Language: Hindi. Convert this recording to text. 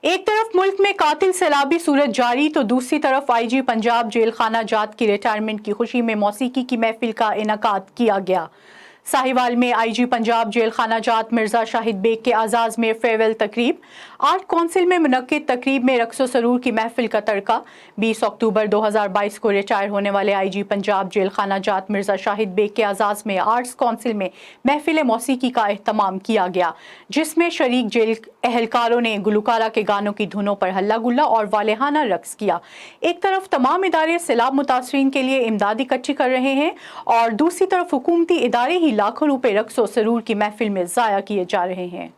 एक तरफ मुल्क में कातिल सैलाबी सूरत जारी तो दूसरी तरफ आईजी पंजाब जेल खाना जात की रिटायरमेंट की खुशी में मौसीकी की महफिल का इनेकाद किया गया। साहिवाल में आईजी पंजाब जेल खाना जात मिर्जा शाहिद बेग के आज़ाज़ में फेयरवेल तकरीब। आर्ट काउंसिल में मुनक्किद तकरीब में रक्सो सरूर की महफिल का तड़का। 20 अक्टूबर 2022 को रिटायर होने वाले आईजी पंजाब जेल खाना जात मिर्जा शाहिद बेग के आज़ाज़ में आर्ट्स काउंसिल में महफिल मौसीकी का एहतमाम किया गया, जिसमें शरीक जेल एहलकारों ने गुलकारा के गानों की धुनों पर हल्ला गुल्ला और वालेहाना रक्स किया। एक तरफ तमाम इदारे सैलाब मुतासरीन के लिए इमदाद इकट्ठी कर रहे हैं और दूसरी तरफ हुकूमती इदारे ही लाखों रुपए रक्सो सरूर की महफिल में ज़ाया किए जा रहे हैं।